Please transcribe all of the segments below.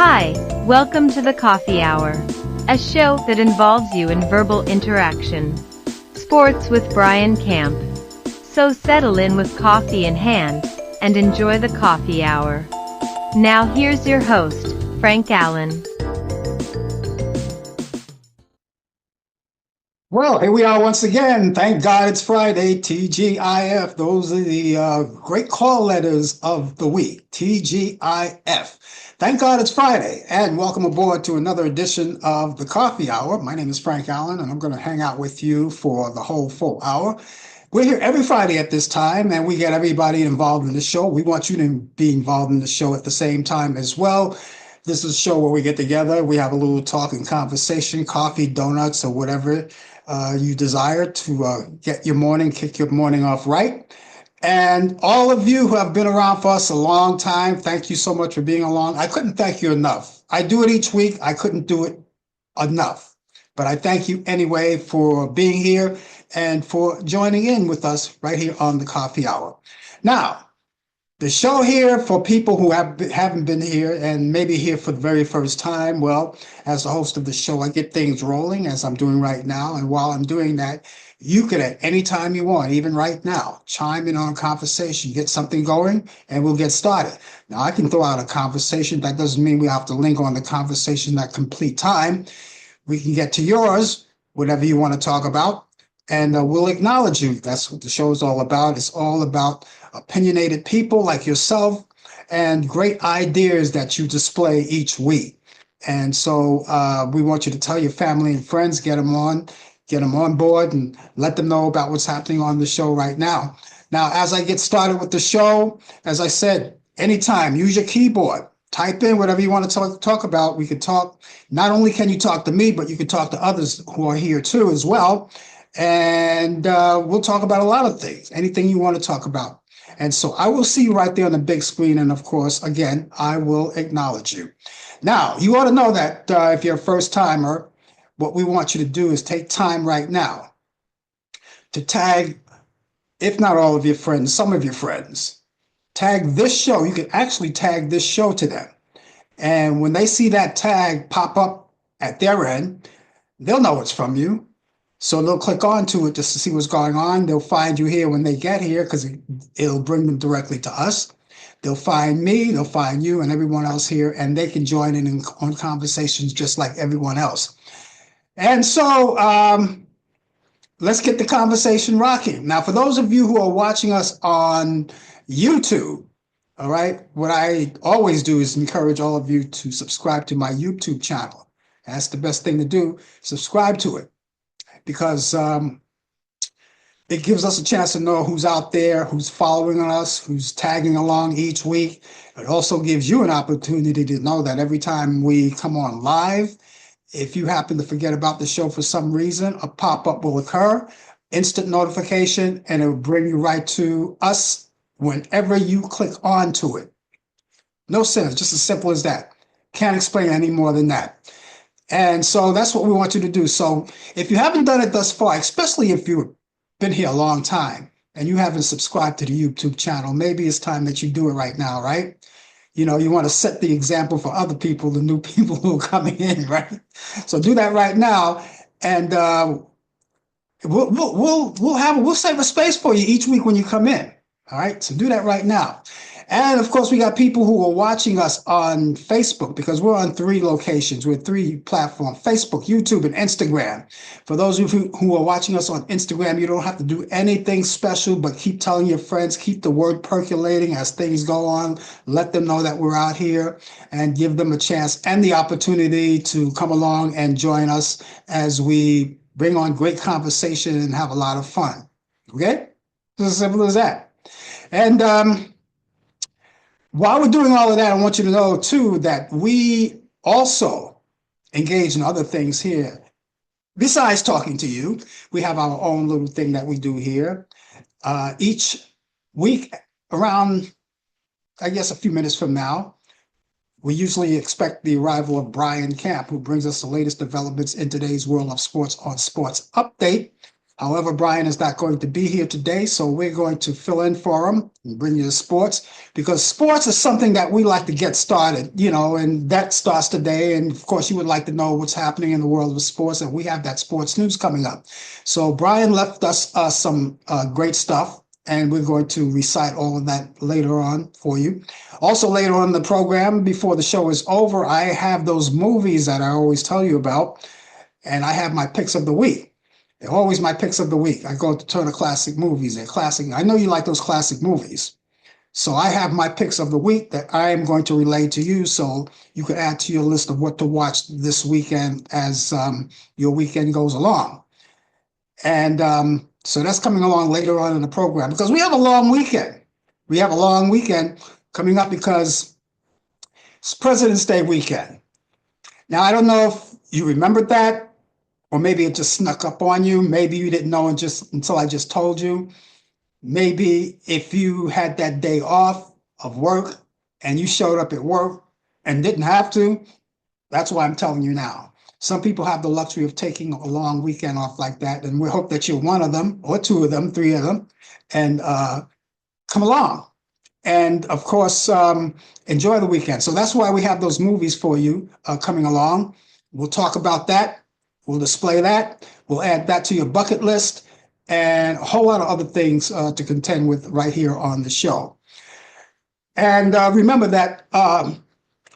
Hi, welcome to the Coffee Hour, a show that involves you in verbal interaction. Sports with Brian Camp. So settle in with coffee in hand and enjoy the Coffee Hour. Now here's your host, Frank Allan. Well, here we are once again. Thank God it's Friday. TGIF. Those are the great call letters of the week. TGIF. Thank God it's Friday. And welcome aboard to another edition of the Coffee Hour. My name is Frank Allan, and I'm going to hang out with you for the whole full hour. We're here every Friday at this time, and we get everybody involved in the show. We want you to be involved in the show at the same time as well. This is a show where we get together. We have a little talk and conversation, coffee, donuts, or whatever you desire to get your morning, kick your morning off right. And all of you who have been around for us a long time, thank you so much for being along. I couldn't thank you enough. I do it each week. I couldn't do it enough. But I thank you anyway for being here and for joining in with us right here on the Coffee Hour. Now, the show here for people who haven't been here and maybe here for the very first time, well, as the host of the show, I get things rolling as I'm doing right now. And while I'm doing that, you could at any time you want, even right now, chime in on a conversation, get something going, and we'll get started. Now, I can throw out a conversation. That doesn't mean we have to link on the conversation at complete time. We can get to yours, whatever you want to talk about, and we'll acknowledge you. That's what the show is all about. It's all about opinionated people like yourself and great ideas that you display each week. And so we want you to tell your family and friends, get them on board and let them know about what's happening on the show right now. Now, as I get started with the show, as I said, anytime, use your keyboard. Type in whatever you want to talk about. We could talk. Not only can you talk to me, but you can talk to others who are here too as well. And we'll talk about a lot of things, anything you want to talk about. And so I will see you right there on the big screen. And of course, again, I will acknowledge you. Now, you ought to know that if you're a first timer, what we want you to do is take time right now to tag, if not all of your friends, some of your friends. Tag this show. You can actually tag this show to them. And when they see that tag pop up at their end, they'll know it's from you. So they'll click onto it just to see what's going on. They'll find you here when they get here because it'll bring them directly to us. They'll find me, they'll find you and everyone else here, and they can join in on conversations just like everyone else. And so let's get the conversation rocking. Now, for those of you who are watching us on YouTube, all right, what I always do is encourage all of you to subscribe to my YouTube channel. That's the best thing to do. Subscribe to it because it gives us a chance to know who's out there, who's following us, who's tagging along each week. It also gives you an opportunity to know that every time we come on live, if you happen to forget about the show for some reason, a pop-up will occur, instant notification, and it will bring you right to us whenever you click onto it. No sense, just as simple as that. Can't explain any more than that. And so that's what we want you to do. So if you haven't done it thus far, especially if you've been here a long time and you haven't subscribed to the YouTube channel, maybe it's time that you do it right now, right? You know, you want to set the example for other people, the new people who are coming in, right? So do that right now, and we'll save a space for you each week when you come in. All right, so do that right now. And of course, we got people who are watching us on Facebook because we're on 3 locations. We're 3 platforms: Facebook, YouTube, and Instagram. For those of you who are watching us on Instagram, you don't have to do anything special, but keep telling your friends, keep the word percolating as things go on. Let them know that we're out here and give them a chance and the opportunity to come along and join us as we bring on great conversation and have a lot of fun. Okay? It's as simple as that. And while we're doing all of that, I want you to know, too, that we also engage in other things here. Besides talking to you, we have our own little thing that we do here. Each week, around, I guess, a few minutes from now, we usually expect the arrival of Brian Camp, who brings us the latest developments in today's world of sports on Sports Update. However, Brian is not going to be here today, so we're going to fill in for him and bring you the sports, because sports is something that we like to get started, and that starts today. And of course, you would like to know what's happening in the world of sports, and we have that sports news coming up. So Brian left us some great stuff, and we're going to recite all of that later on for you. Also, later on in the program, before the show is over, I have those movies that I always tell you about, and I have my picks of the week. They're always my picks of the week. I go to Turner Classic Movies. They're classic. I know you like those classic movies. So I have my picks of the week that I am going to relay to you, so you can add to your list of what to watch this weekend as your weekend goes along. And so that's coming along later on in the program, because we have a long weekend. We have a long weekend coming up because it's President's Day weekend. Now, I don't know if you remembered that, or maybe it just snuck up on you. Maybe you didn't know until I just told you. Maybe if you had that day off of work and you showed up at work and didn't have to, that's why I'm telling you now. Some people have the luxury of taking a long weekend off like that, and we hope that you're one of them, or two of them, three of them, and come along. And of course, enjoy the weekend. So that's why we have those movies for you coming along. We'll talk about that. We'll display that. We'll add that to your bucket list, and a whole lot of other things to contend with right here on the show. And remember that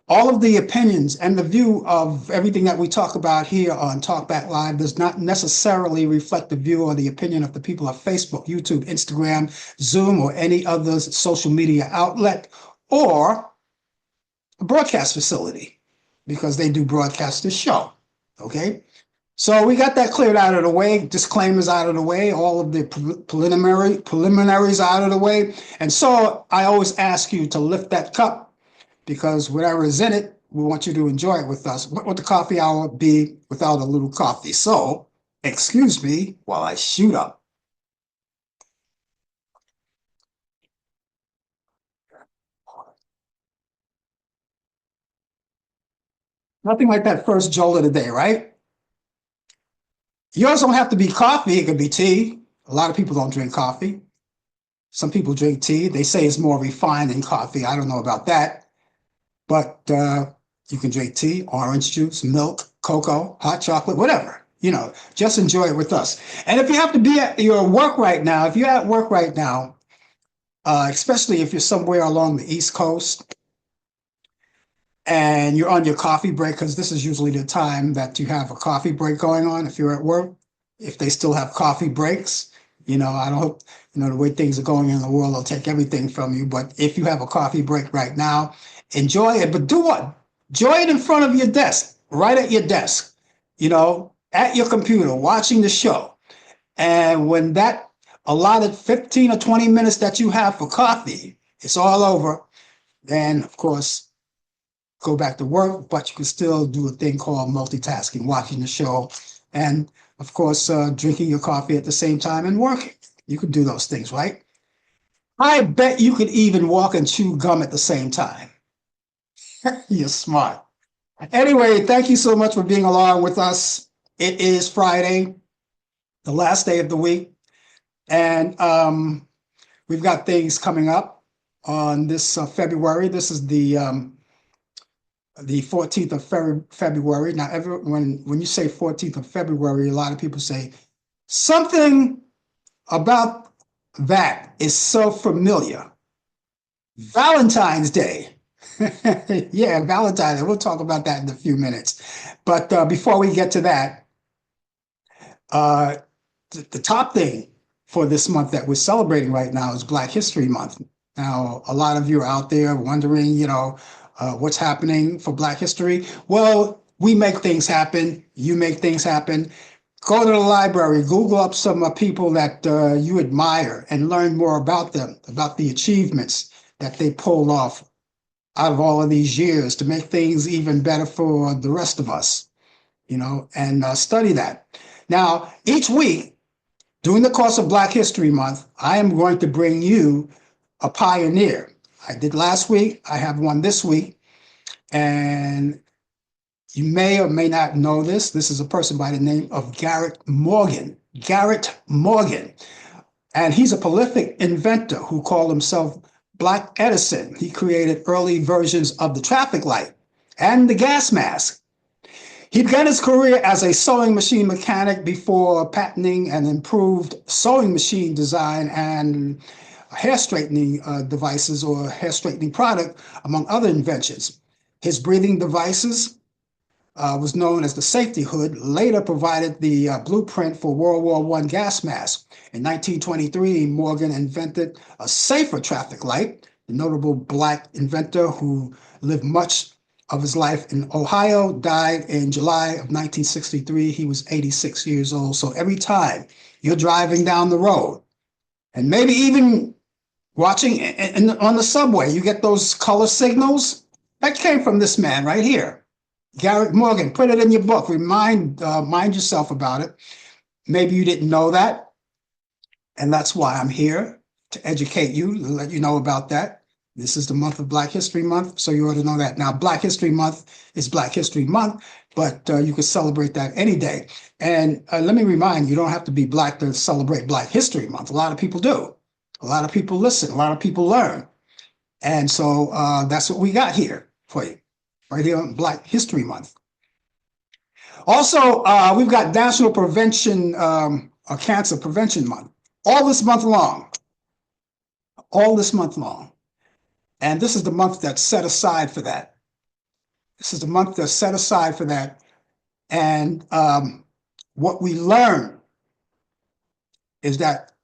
all of the opinions and the view of everything that we talk about here on Talkback Live does not necessarily reflect the view or the opinion of the people of Facebook, YouTube, Instagram, Zoom, or any other social media outlet or a broadcast facility, because they do broadcast this show. Okay? So we got that cleared out of the way, disclaimers out of the way, all of the preliminaries out of the way. And so I always ask you to lift that cup, because whatever is in it, we want you to enjoy it with us. What would the coffee hour be without a little coffee? So excuse me while I shoot up. Nothing like that first jolt of the day, right? Yours don't have to be coffee. It could be tea. A lot of people don't drink coffee. Some people drink tea. They say it's more refined than coffee. I don't know about that. But you can drink tea, orange juice, milk, cocoa, hot chocolate, whatever. Just enjoy it with us. And if you have to be at your work right now, if you're at work right now, especially if you're somewhere along the East Coast and you're on your coffee break, because this is usually the time that you have a coffee break going on if you're at work, if they still have coffee breaks. I don't hope, the way things are going in the world, they'll take everything from you. But if you have a coffee break right now, enjoy it. But do what? Enjoy it in front of your desk, right at your desk, at your computer, watching the show. And when that allotted 15 or 20 minutes that you have for coffee, it's all over, then, of course, go back to work. But you can still do a thing called multitasking, watching the show, and of course, drinking your coffee at the same time and working. You could do those things, right? I bet you could even walk and chew gum at the same time. You're smart. Anyway, thank you so much for being along with us. It is Friday, the last day of the week, and we've got things coming up on this February. This is the 14th of February. Now, when you say 14th of February, a lot of people say something about that is so familiar. Valentine's Day. Yeah, Valentine's Day. We'll talk about that in a few minutes. But before we get to that, the top thing for this month that we're celebrating right now is Black History Month. Now, a lot of you are out there wondering, what's happening for Black history. Well, we make things happen. You make things happen. Go to the library, Google up some people that you admire and learn more about them, about the achievements that they pulled off out of all of these years to make things even better for the rest of us, and study that. Now, each week, during the course of Black History Month, I am going to bring you a pioneer. I did last week. I have one this week. And You may or may not know this. This is a person by the name of Garrett Morgan. Garrett Morgan. And he's a prolific inventor who called himself Black Edison. He created early versions of the traffic light and the gas mask. He began his career as a sewing machine mechanic before patenting and improved sewing machine design and hair straightening devices or hair straightening product, among other inventions. His breathing devices was known as the safety hood, later provided the blueprint for World War I gas masks. In 1923, Morgan invented a safer traffic light. The notable Black inventor who lived much of his life in Ohio died in July of 1963. He was 86 years old. So every time you're driving down the road, and maybe even watching on the subway, you get those color signals. That came from this man right here, Garrett Morgan. Put it in your book. Mind yourself about it. Maybe you didn't know that, and that's why I'm here, to educate you, to let you know about that. This is the month of Black History Month, so you ought to know that. Now, Black History Month is Black History Month, but you can celebrate that any day. And let me remind you, you don't have to be Black to celebrate Black History Month. A lot of people do. A lot of people listen. A lot of people learn. And so that's what we got here for you, right here on Black History Month. Also, we've got National Prevention, Cancer Prevention Month, all this month long. All this month long. And this is the month that's set aside for that. This is the month that's set aside for that. And what we learn is that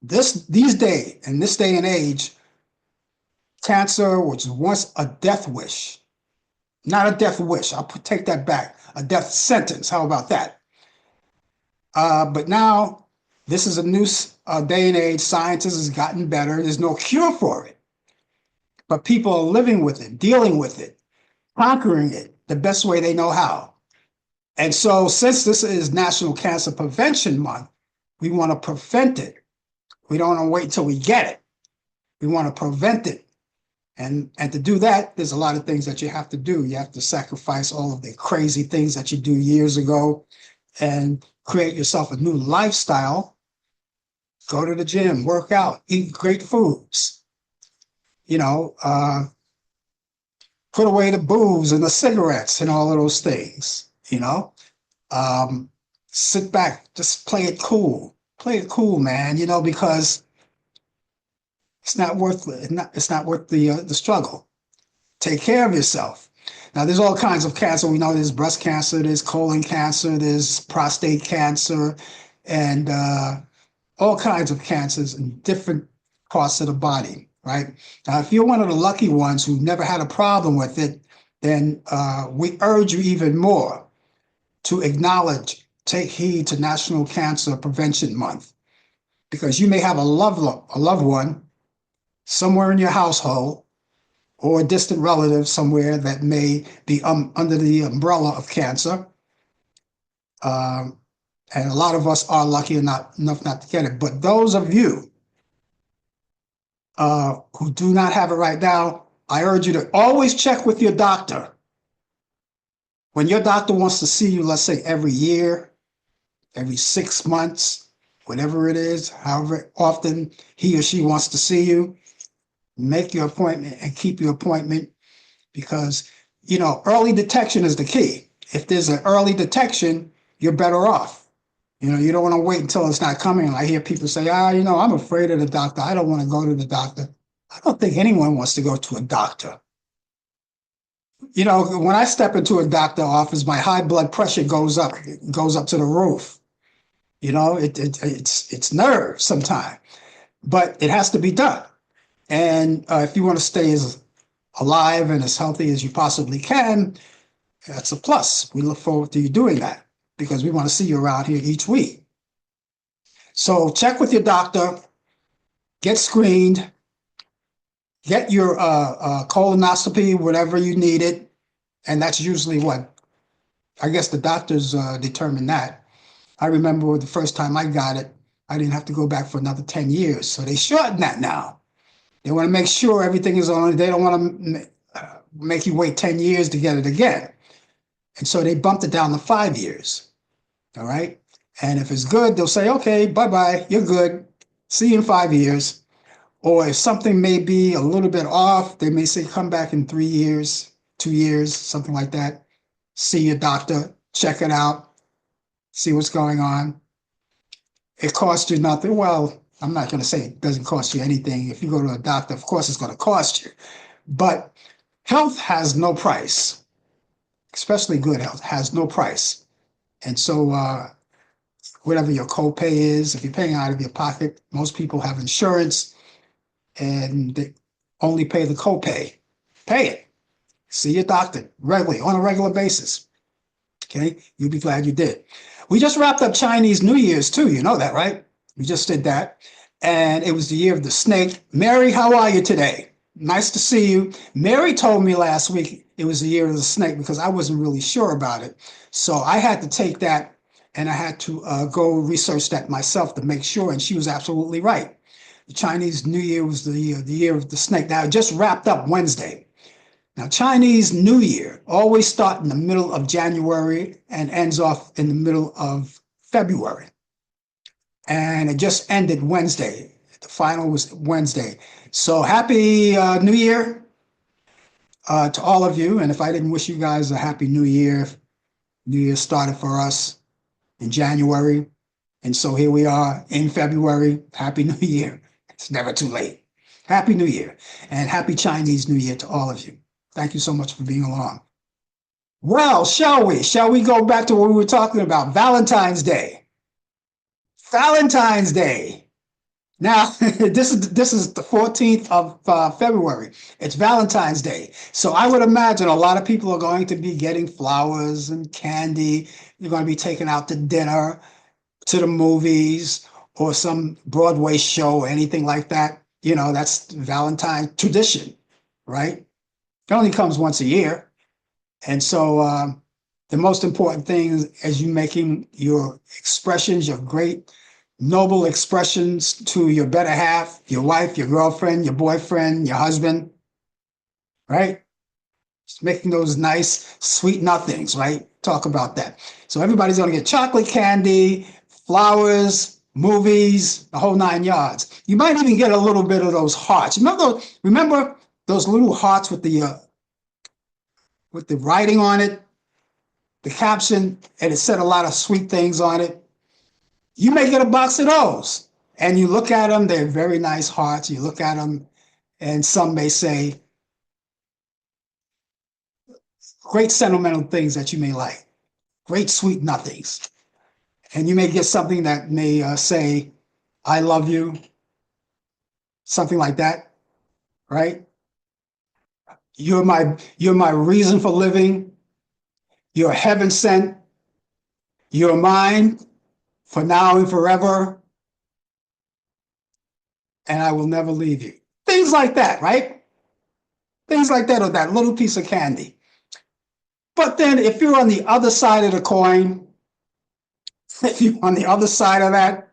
these days, in this day and age, cancer, which was once a death wish, not a death wish, I'll take that back, a death sentence, how about that? But now, this is a new day and age, science has gotten better, there's no cure for it. But people are living with it, dealing with it, conquering it the best way they know how. And so since this is National Cancer Prevention Month, we want to prevent it. We don't want to wait until we get it. We want to prevent it. And to do that, there's a lot of things that you have to do. You have to sacrifice all of the crazy things that you do years ago and create yourself a new lifestyle. Go to the gym, work out, eat great foods. You know, put away the booze and the cigarettes and all of those things, you know. Sit back, just play it cool. Play it cool, man, you know, because it's not worth the struggle. Take care of yourself. Now, there's all kinds of cancer. We know there's breast cancer, there's colon cancer, there's prostate cancer, and all kinds of cancers in different parts of the body. Right? Now, if you're one of the lucky ones who never had a problem with it, then we urge you even more to acknowledge, take heed to National Cancer Prevention Month, because you may have a loved one somewhere in your household or a distant relative somewhere that may be under the umbrella of cancer. And a lot of us are lucky enough not to get it. But those of you who do not have it right now, I urge you to always check with your doctor. When your doctor wants to see you, let's say every year, every 6 months, whatever it is, however often he or she wants to see you, make your appointment and keep your appointment, because, you know, early detection is the key. If there's an early detection, you're better off. You know, you don't want to wait until it's not coming. I hear people say, you know, I'm afraid of the doctor. I don't want to go to the doctor. I don't think anyone wants to go to a doctor. You know, when I step into a doctor's office, my high blood pressure goes up to the roof. You know, it's nerves sometimes, but it has to be done. And if you want to stay as alive and as healthy as you possibly can, that's a plus. We look forward to you doing that, because we want to see you around here each week. So check with your doctor, get screened, get your colonoscopy, whatever you need it. And that's usually what, I guess the doctors determine that. I remember the first time I got it, I didn't have to go back for another 10 years. So they shorten that now. They want to make sure everything is on. They don't want to make you wait 10 years to get it again. And so they bumped it down to 5 years. All right. And if it's good, they'll say, okay, bye-bye, you're good. See you in 5 years. Or if something may be a little bit off, they may say, come back in 3 years, 2 years, something like that. See your doctor, check it out, see what's going on. It costs you nothing. Well, I'm not going to say it doesn't cost you anything. If you go to a doctor, of course, it's going to cost you. But health has no price, especially good health has no price. And so whatever your copay is, if you're paying out of your pocket, most people have insurance and they only pay the copay. Pay it. See your doctor regularly, on a regular basis. Okay, you'll be glad you did. We just wrapped up Chinese New Year's too. You know that, right? We just did that. And it was the year of the snake. Mary, how are you today? Nice to see you. Mary told me last week it was the year of the snake because I wasn't really sure about it. So I had to take that and I had to go research that myself to make sure. And she was absolutely right. The Chinese New Year was the year of the snake. Now, it just wrapped up Wednesday. Now, Chinese New Year always starts in the middle of January and ends off in the middle of February. And it just ended Wednesday. The final was Wednesday. So happy New Year to all of you. And if I didn't wish you guys a happy New Year, New Year started for us in January. And so here we are in February. Happy New Year. It's never too late. Happy New Year and happy Chinese New Year to all of you. Thank you so much for being along. Well, shall we? Shall we go back to what we were talking about? Valentine's Day. Valentine's Day. Now, this is the 14th of February. It's Valentine's Day. So I would imagine a lot of people are going to be getting flowers and candy. You're going to be taken out to dinner, to the movies, or some Broadway show, or anything like that. You know, that's Valentine's tradition, right? It only comes once a year. And so the most important thing is you making your expressions, your great, noble expressions to your better half, your wife, your girlfriend, your boyfriend, your husband, right? Just making those nice, sweet nothings, right? Talk about that. So everybody's going to get chocolate candy, flowers, movies, the whole 9 yards. You might even get a little bit of those hearts. Remember those little hearts with the writing on it, the caption, and it said a lot of sweet things on it. You may get a box of those, and you look at them. They're very nice hearts. You look at them, and some may say great sentimental things that you may like, great sweet nothings. And you may get something that may say, I love you, something like that, right? You're my reason for living. You're heaven sent. You're mine for now and forever. And I will never leave you. Things like that, right? Things like that, or that little piece of candy. But then if you're on the other side of the coin, if you're on the other side of that,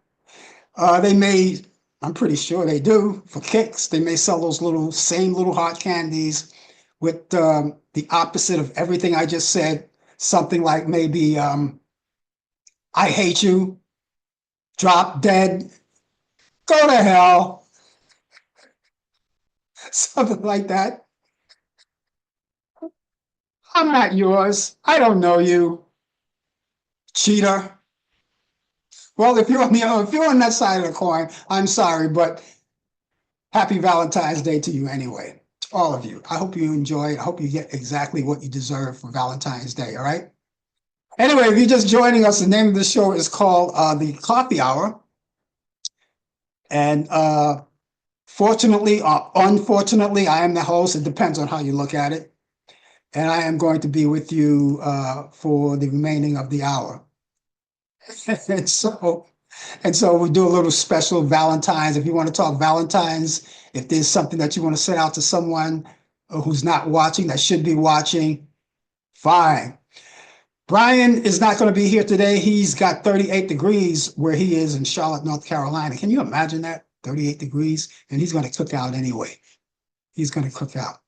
they may, I'm pretty sure they do, for kicks, they may sell those same little hot candies with the opposite of everything I just said. Something like maybe, I hate you, drop dead, go to hell, something like that. I'm not yours. I don't know you, cheater. Well, if you're on that side of the coin, I'm sorry, but happy Valentine's Day to you anyway, to all of you. I hope you enjoy it. I hope you get exactly what you deserve for Valentine's Day, all right? Anyway, if you're just joining us, the name of the show is called The Coffee Hour. And fortunately or unfortunately, I am the host. It depends on how you look at it. And I am going to be with you for the remaining of the hour. And so we do a little special Valentine's. If you want to talk Valentine's, if there's something that you want to send out to someone who's not watching, that should be watching, fine. Brian is not going to be here today. He's got 38 degrees where he is in Charlotte, North Carolina. Can you imagine that? 38 degrees. And he's going to cook out anyway. He's going to cook out.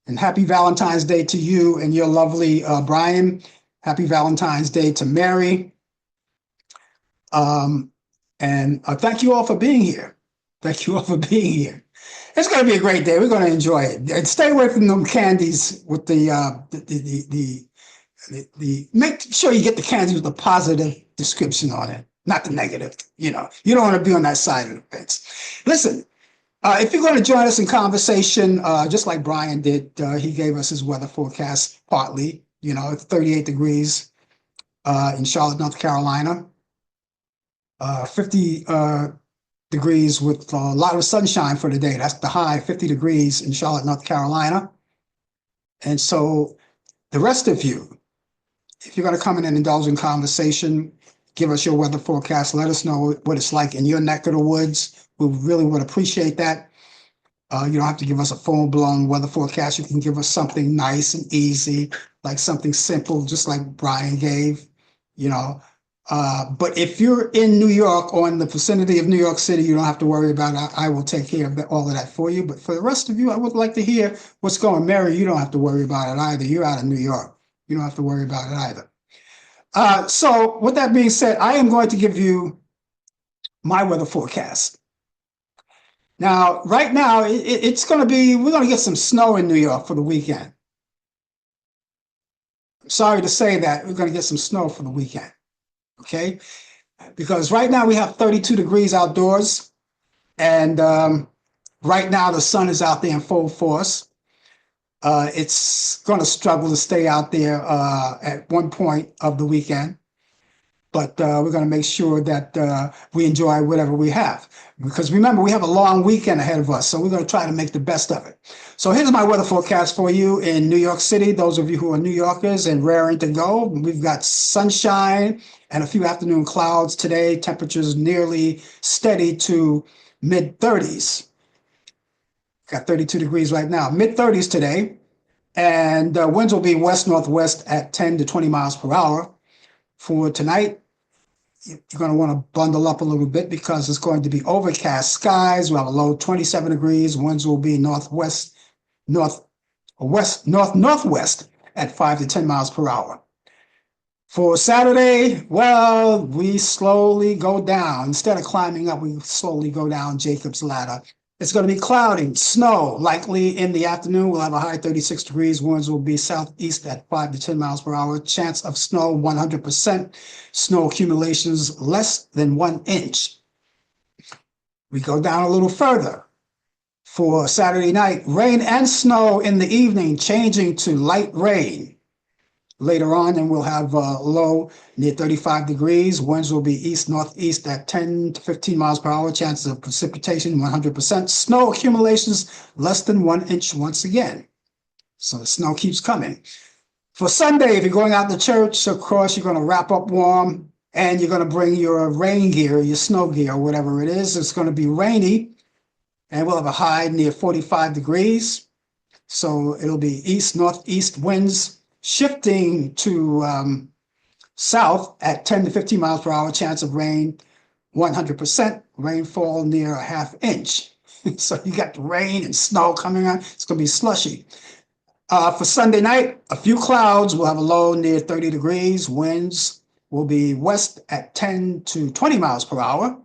And happy Valentine's Day to you and your lovely Brian. Happy Valentine's Day to Mary. And thank you all for being here. Thank you all for being here. It's going to be a great day. We're going to enjoy it. And stay away from them candies with the make sure you get the candies with the positive description on it, not the negative. You don't want to be on that side of the fence. Listen, if you're going to join us in conversation, just like Brian did, he gave us his weather forecast partly. It's 38 degrees in Charlotte, North Carolina. 50 degrees with a lot of sunshine for the day. That's the high, 50 degrees in Charlotte, North Carolina. And so the rest of you, if you're going to come in and indulge in conversation, give us your weather forecast. Let us know what it's like in your neck of the woods. We really would appreciate that. You don't have to give us a full-blown weather forecast. You can give us something nice and easy, like something simple, just like Brian gave, But if you're in New York or in the vicinity of New York City, you don't have to worry about it. I will take care of all of that for you. But for the rest of you, I would like to hear what's going. Mary, you don't have to worry about it either. You're out of New York. You don't have to worry about it either. So with that being said, I am going to give you my weather forecast. Now, right now, it's going to be, we're going to get some snow in New York for the weekend. I'm sorry to say that we're going to get some snow for the weekend. Okay, because right now we have 32 degrees outdoors, and right now the sun is out there in full force. It's going to struggle to stay out there at one point of the weekend, but we're going to make sure that we enjoy whatever we have. Because remember, we have a long weekend ahead of us, so we're going to try to make the best of it. So here's my weather forecast for you in New York City. Those of you who are New Yorkers and raring to go, we've got sunshine and a few afternoon clouds today. Temperatures nearly steady to mid-30s. Got 32 degrees right now, mid-30s today. And winds will be west-northwest at 10 to 20 miles per hour. For tonight, you're going to want to bundle up a little bit because it's going to be overcast skies. We'll have a low 27 degrees. Winds will be northwest at 5 to 10 miles per hour. For Saturday, well, we slowly go down. Instead of climbing up, we slowly go down Jacob's ladder. It's going to be cloudy, snow, likely in the afternoon. We'll have a high 36 degrees. Winds will be southeast at 5 to 10 miles per hour. Chance of snow, 100%. Snow accumulations less than 1 inch. We go down a little further. For Saturday night, rain and snow in the evening, changing to light rain. Later on, and we'll have a low near 35 degrees. Winds will be east-northeast at 10 to 15 miles per hour. Chances of precipitation, 100%. Snow accumulations, less than 1 inch once again. So the snow keeps coming. For Sunday, if you're going out to church, of course, you're going to wrap up warm, and you're going to bring your rain gear, your snow gear, whatever it is. It's going to be rainy, and we'll have a high near 45 degrees. So it'll be east-northeast winds, shifting to south at 10 to 15 miles per hour. Chance of rain, 100%. Rainfall near a half inch. So you got the rain and snow coming on. It's going to be slushy. For Sunday night, a few clouds. We'll have a low near 30 degrees. Winds will be west at 10 to 20 miles per hour.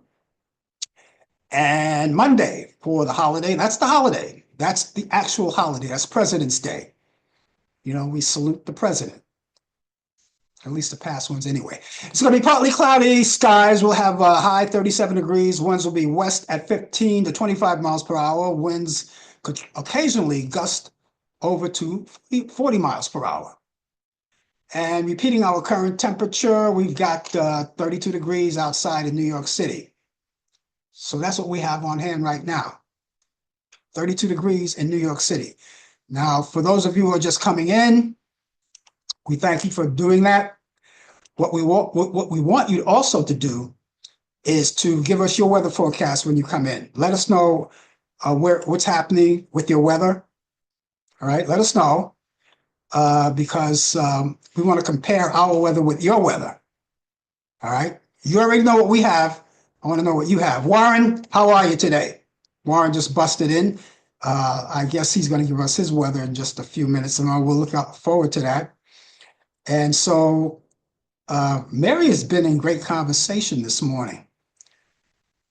And Monday for the holiday, that's the holiday. That's the actual holiday. That's President's Day. We salute the president, at least the past ones anyway. It's going to be partly cloudy. Skies will have a high 37 degrees. Winds will be west at 15 to 25 miles per hour. Winds could occasionally gust over to 40 miles per hour. And repeating our current temperature, we've got 32 degrees outside in New York City. So that's what we have on hand right now. 32 degrees in New York City. Now, for those of you who are just coming in, we thank you for doing that. What we want you also to do is to give us your weather forecast when you come in. Let us know what's happening with your weather. All right, let us know because we want to compare our weather with your weather. All right, you already know what we have. I want to know what you have. Warren, how are you today? Warren just busted in. I guess he's going to give us his weather in just a few minutes, and we'll look forward to that. And so Mary has been in great conversation this morning.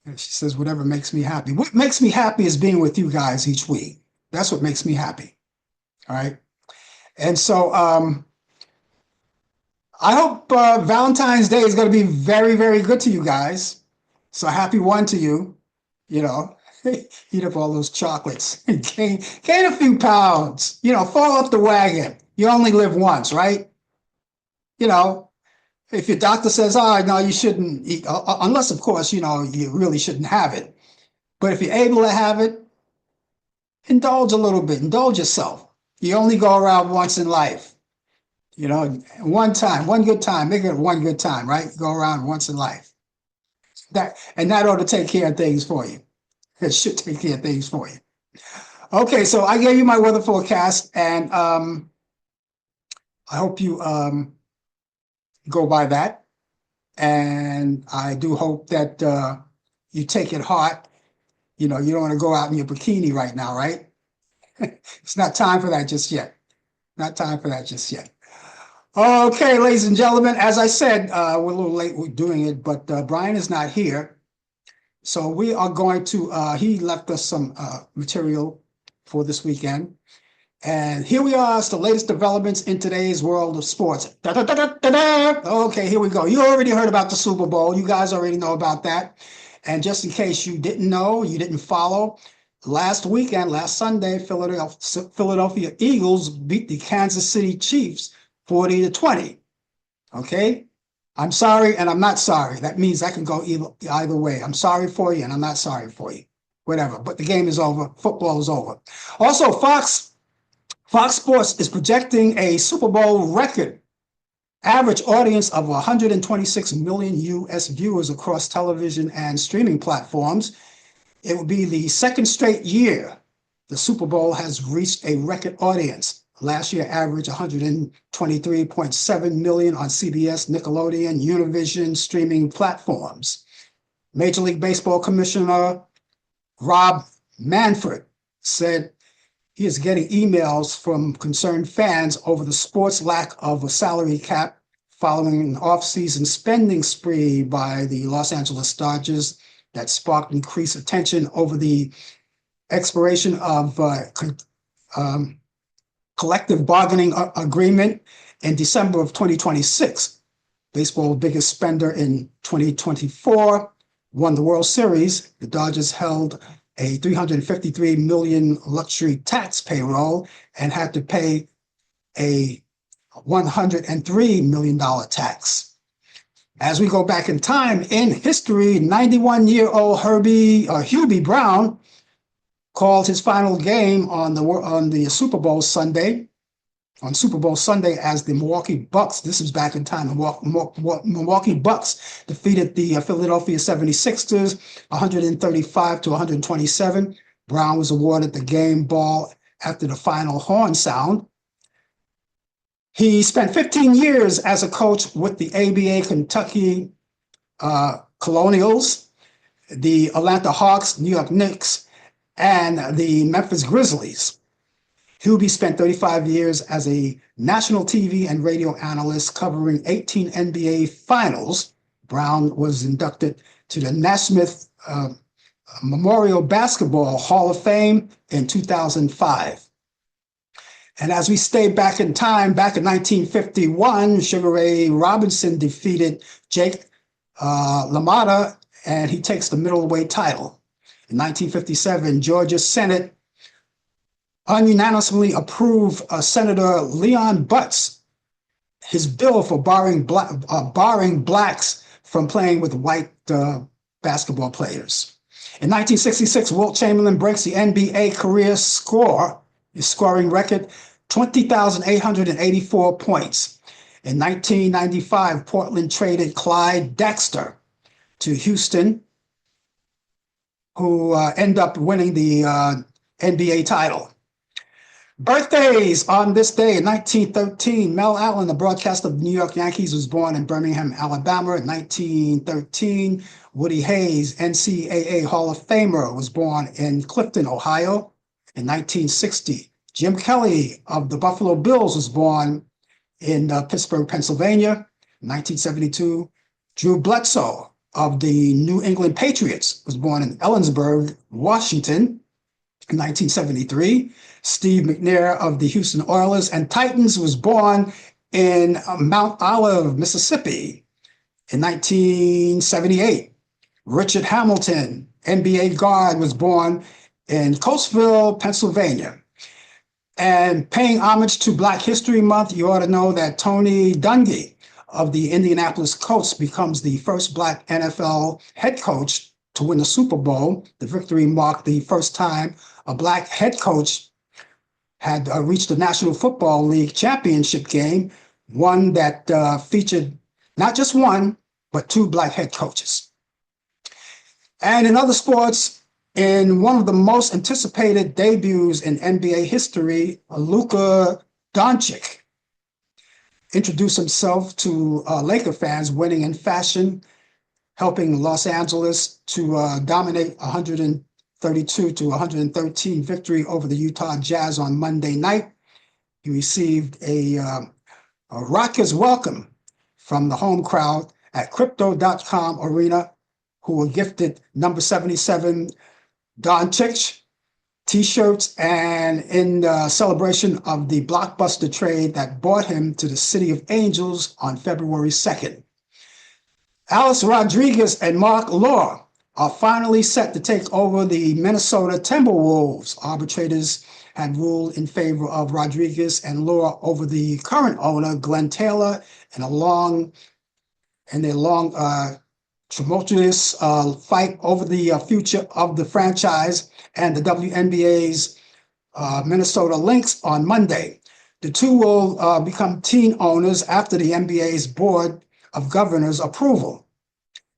And she says, whatever makes me happy. What makes me happy is being with you guys each week. That's what makes me happy. All right. And so I hope Valentine's Day is going to be very, very good to you guys. So happy one to you. You know, eat up all those chocolates and gain a few pounds. You know, fall off the wagon. You only live once, right? You know, if your doctor says, oh, no, you shouldn't eat, unless, of course, you know, you really shouldn't have it. But if you're able to have it, indulge a little bit, indulge yourself. You only go around once in life. You know, one time, one good time, make it one good time, right? Go around once in life. That ought to take care of things for you. It should take care of things for you. Okay, so I gave you my weather forecast, and I hope you go by that. And I do hope that you take it hard. You know, you don't want to go out in your bikini right now, right? It's not time for that just yet. Not time for that just yet. Okay, ladies and gentlemen, as I said, we're a little late with doing it, but Brian is not here. So we are going to, he left us some material for this weekend. And here we are, it's the latest developments in today's world of sports. Da, da, da, da, da, da. Okay, here we go. You already heard about the Super Bowl. You guys already know about that. And just in case you didn't know, you didn't follow, last weekend, last Sunday, Philadelphia Eagles beat the Kansas City Chiefs 40-20. Okay? I'm sorry and I'm not sorry. That means I can go either way. I'm sorry for you and I'm not sorry for you. Whatever. But the game is over. Football is over. Also, Fox Sports is projecting a Super Bowl record average audience of 126 million US viewers across television and streaming platforms. It will be the second straight year the Super Bowl has reached a record audience. Last year averaged 123.7 million on CBS, Nickelodeon, Univision streaming platforms. Major League Baseball Commissioner Rob Manfred said he is getting emails from concerned fans over the sport's lack of a salary cap following an off-season spending spree by the Los Angeles Dodgers that sparked increased attention over the expiration of collective bargaining agreement in December of 2026. Baseball's biggest spender in 2024 won the World Series. The Dodgers held a $353 million luxury tax payroll and had to pay a $103 million tax. As we go back in time in history, 91-year-old Hubie Brown called his final game on the Super Bowl Sunday. On Super Bowl Sunday, as the Milwaukee Bucks, this was back in time, the Milwaukee Bucks defeated the Philadelphia 76ers 135-127. Brown was awarded the game ball after the final horn sound. He spent 15 years as a coach with the ABA Kentucky Colonials, the Atlanta Hawks, New York Knicks, and the Memphis Grizzlies. Hubie spent 35 years as a national TV and radio analyst covering 18 NBA finals. Brown was inducted to the Naismith Memorial Basketball Hall of Fame in 2005. And as we stay back in time, back in 1951, Sugar Ray Robinson defeated Jake LaMotta, and he takes the middleweight title. In 1957, Georgia Senate unanimously approved Senator Leon Butts, his bill for barring blacks from playing with white basketball players. In 1966, Wilt Chamberlain breaks the NBA career scoring record, 20,884 points. In 1995, Portland traded Clyde Drexler to Houston, who end up winning the NBA title. Birthdays on this day in 1913, Mel Allen, the broadcaster of the New York Yankees, was born in Birmingham, Alabama. In 1913, Woody Hayes, NCAA Hall of Famer, was born in Clifton, Ohio. In 1960, Jim Kelly of the Buffalo Bills was born in Pittsburgh, Pennsylvania, 1972. Drew Bledsoe of the New England Patriots was born in Ellensburg, Washington, in 1973. Steve McNair of the Houston Oilers and Titans was born in Mount Olive, Mississippi, in 1978. Richard Hamilton, NBA guard, was born in Coatesville, Pennsylvania. And paying homage to Black History Month, you ought to know that Tony Dungy of the Indianapolis Colts becomes the first Black NFL head coach to win the Super Bowl. The victory marked the first time a Black head coach had reached the National Football League championship game, one that featured not just one, but two Black head coaches. And in other sports, in one of the most anticipated debuts in NBA history, Luka Doncic introduced himself to Laker fans, winning in fashion, helping Los Angeles to dominate 132 to 113 victory over the Utah Jazz on Monday night. He received a raucous welcome from the home crowd at Crypto.com Arena, who were gifted number 77 Doncic t-shirts, and in celebration of the blockbuster trade that brought him to the City of Angels on February 2nd. Alex Rodriguez and Mark Lore are finally set to take over the Minnesota Timberwolves. Arbitrators had ruled in favor of Rodriguez and Lore over the current owner, Glenn Taylor, in their long tumultuous fight over the future of the franchise and the WNBA's Minnesota Lynx on Monday. The two will become team owners after the NBA's Board of Governors approval.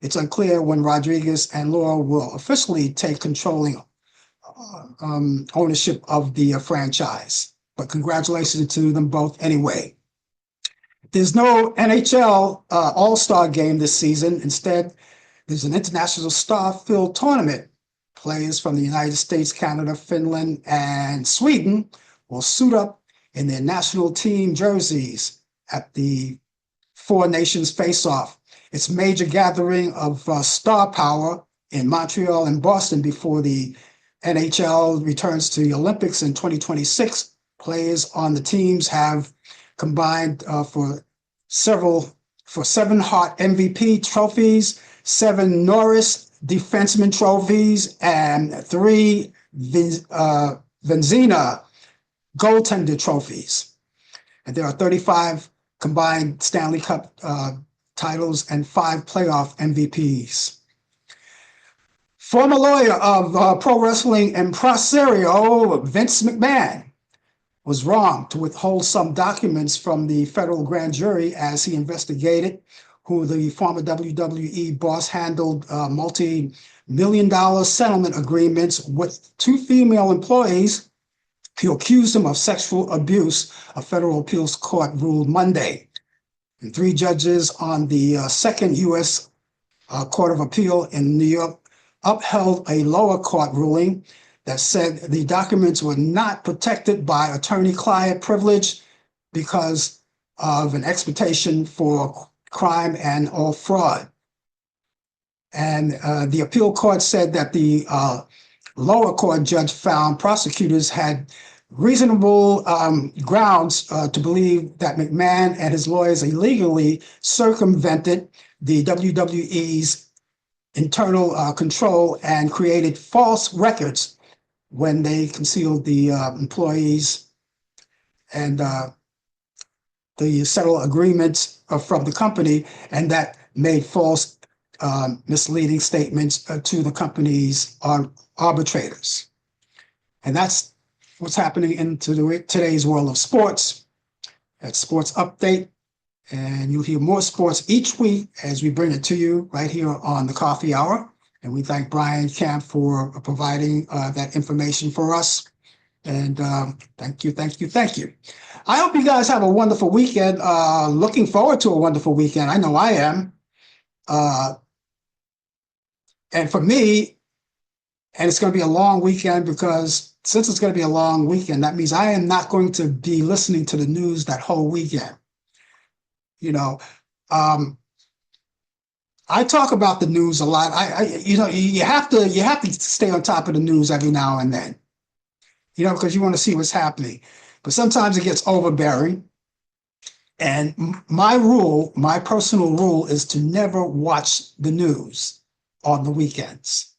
It's unclear when Rodriguez and Lore will officially take controlling ownership of the franchise, but congratulations to them both anyway. There's no NHL All-Star game this season. Instead, there's an international star-filled tournament. Players from the United States, Canada, Finland, and Sweden will suit up in their national team jerseys at the Four Nations Face-Off. It's a major gathering of star power in Montreal and Boston before the NHL returns to the Olympics in 2026. Players on the teams have combined for 7 Hart MVP trophies, 7 Norris Defenseman trophies, and 3 Vezina goaltender trophies. And there are 35 combined Stanley Cup titles and 5 playoff MVPs. Former lawyer of pro wrestling impresario Vince McMahon was wrong to withhold some documents from the federal grand jury as he investigated who the former WWE boss handled multi-million-dollar settlement agreements with 2 female employees who accused him of sexual abuse, a federal appeals court ruled Monday. And 3 judges on the Second U.S. Court of Appeal in New York upheld a lower court ruling that said the documents were not protected by attorney-client privilege because of an expectation for crime and or fraud. And the appeal court said that the lower court judge found prosecutors had reasonable grounds to believe that McMahon and his lawyers illegally circumvented the WWE's internal control and created false records when they concealed the employees and the settle agreements from the company, and that made false misleading statements to the company's arbitrators. And that's what's happening in today's world of sports. That's Sports Update. And you'll hear more sports each week as we bring it to you right here on the Coffee Hour. And we thank Brian Camp for providing that information for us. And thank you. I hope you guys have a wonderful weekend. Looking forward to a wonderful weekend. I know I am. And for me, and it's going to be a long weekend because since it's going to be a long weekend, that means I am not going to be listening to the news that whole weekend. You know, um, I talk about the news a lot. You have to stay on top of the news every now and then, because you want to see what's happening. But sometimes it gets overbearing. And my personal rule is to never watch the news on the weekends.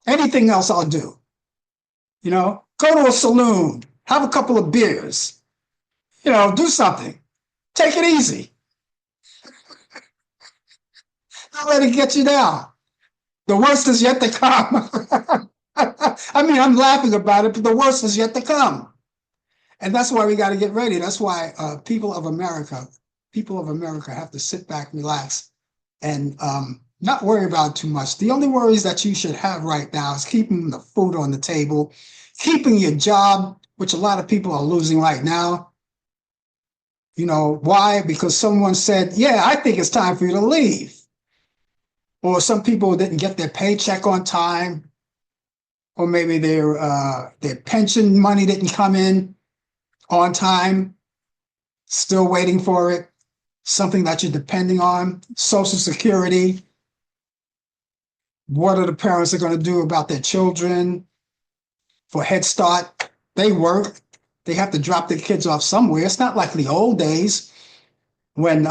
Anything else I'll do, go to a saloon, have a couple of beers, do something. Take it easy. Don't let it get you down. The worst is yet to come. I mean, I'm laughing about it, but the worst is yet to come. And that's why we got to get ready. That's why people of America have to sit back, relax, and not worry about too much. The only worries that you should have right now is keeping the food on the table, keeping your job, which a lot of people are losing right now. Why? Because someone said, yeah, I think it's time for you to leave. Or some people didn't get their paycheck on time, or maybe their pension money didn't come in on time, still waiting for it, something that you're depending on, Social Security. What are the parents are going to do about their children for Head Start? They work. They have to drop their kids off somewhere. It's not like the old days when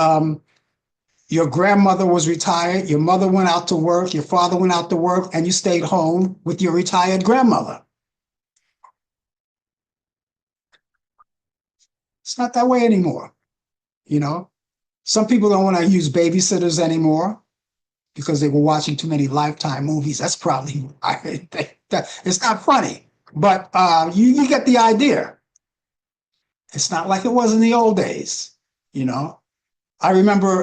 your grandmother was retired, your mother went out to work, your father went out to work, and you stayed home with your retired grandmother. It's not that way anymore. Some people don't want to use babysitters anymore because they were watching too many Lifetime movies. That's probably it's not funny, but you get the idea. It's not like it was in the old days. I remember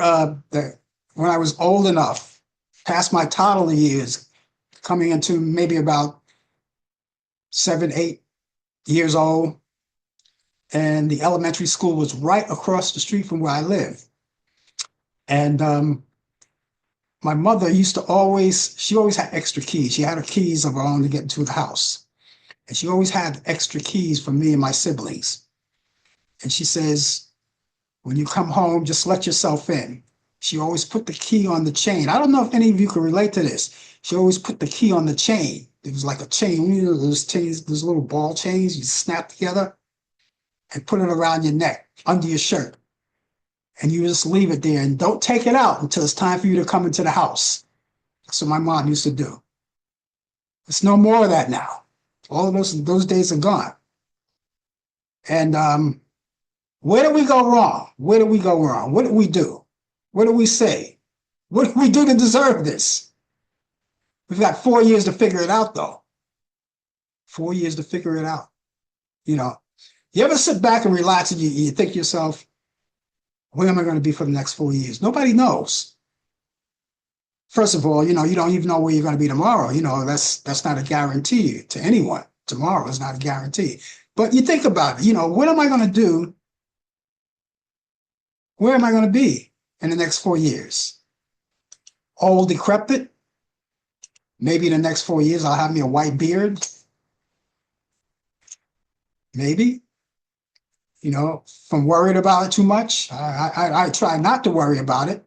that when I was old enough, past my toddler years, coming into maybe about 7, 8 years old, and the elementary school was right across the street from where I live. And my mother she always had extra keys. She had her keys of her own to get into the house. And she always had extra keys for me and my siblings. And she says, when you come home, just let yourself in. She always put the key on the chain. I don't know if any of you can relate to this. She always put the key on the chain. It was like a chain, those chains, those little ball chains you snap together and put it around your neck, under your shirt. And you just leave it there and don't take it out until it's time for you to come into the house. That's what my mom used to do. There's no more of that now. All of those days are gone. And where did we go wrong? Where did we go wrong? What did we do? What did we say? What did we do to deserve this? We've got 4 years to figure it out, though. 4 years to figure it out. You ever sit back and relax and you think to yourself, where am I going to be for the next 4 years? Nobody knows. First of all, you don't even know where you're going to be tomorrow. That's not a guarantee to anyone. Tomorrow is not a guarantee. But you think about it, what am I going to do? Where am I going to be in the next 4 years? Old, decrepit? Maybe in the next 4 years I'll have me a white beard. Maybe. From worried about it too much. I try not to worry about it.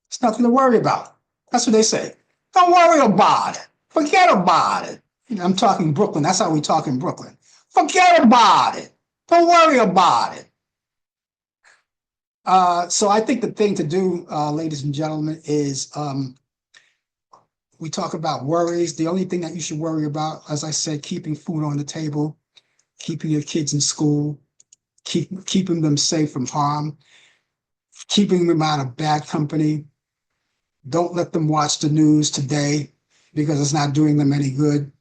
It's nothing to worry about. That's what they say. Don't worry about it. Forget about it. I'm talking Brooklyn. That's how we talk in Brooklyn. Forget about it. Don't worry about it. So I think the thing to do, ladies and gentlemen, is we talk about worries. The only thing that you should worry about, as I said, keeping food on the table, keeping your kids in school, keeping them safe from harm, keeping them out of bad company. Don't let them watch the news today because it's not doing them any good.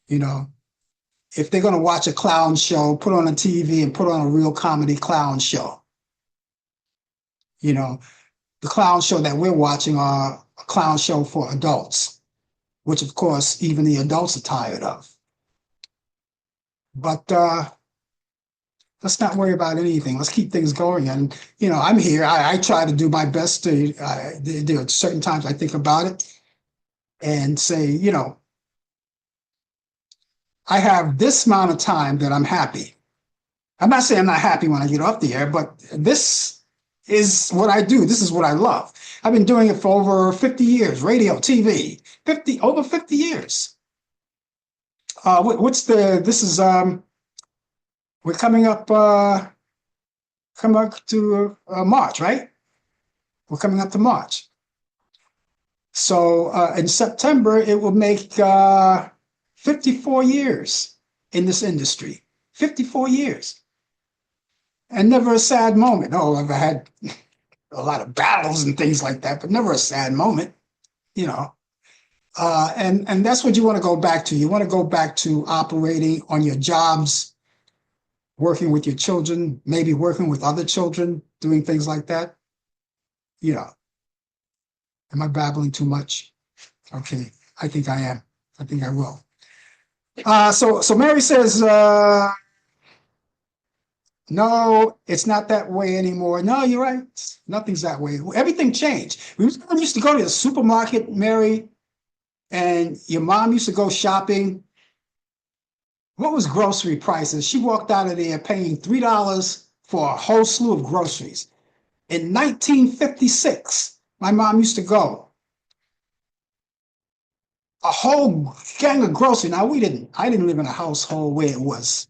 If they're going to watch a clown show, put on a TV and put on a real comedy clown show. The clown show that we're watching are a clown show for adults, which of course even the adults are tired of. But let's not worry about anything. Let's keep things going. And, I'm here. I try to do my best to, there are certain times I think about it and say, I have this amount of time that I'm happy. I'm not saying I'm not happy when I get off the air, but this is what I do. This is what I love. I've been doing it for over 50 years, radio, TV, over 50 years. This is, we're coming up to March, right? We're coming up to March. So in September, it will make 54 years in this industry. 54 years. And never a sad moment. Oh, I've had a lot of battles and things like that, but never a sad moment, you know. And that's what you want to go back to. You want to go back to operating on your jobs, working with your children, maybe working with other children, doing things like that. You know, am I babbling too much? Okay, I think I am. I think I will. So Mary says, no, it's not that way anymore. No, you're right. Nothing's that way. Everything changed. We used to go to the supermarket, Mary, and your mom used to go shopping. What was grocery prices? She walked out of there paying $3 for a whole slew of groceries. In 1956, my mom used to go. A whole gang of groceries. Now, I didn't live in a household where it was,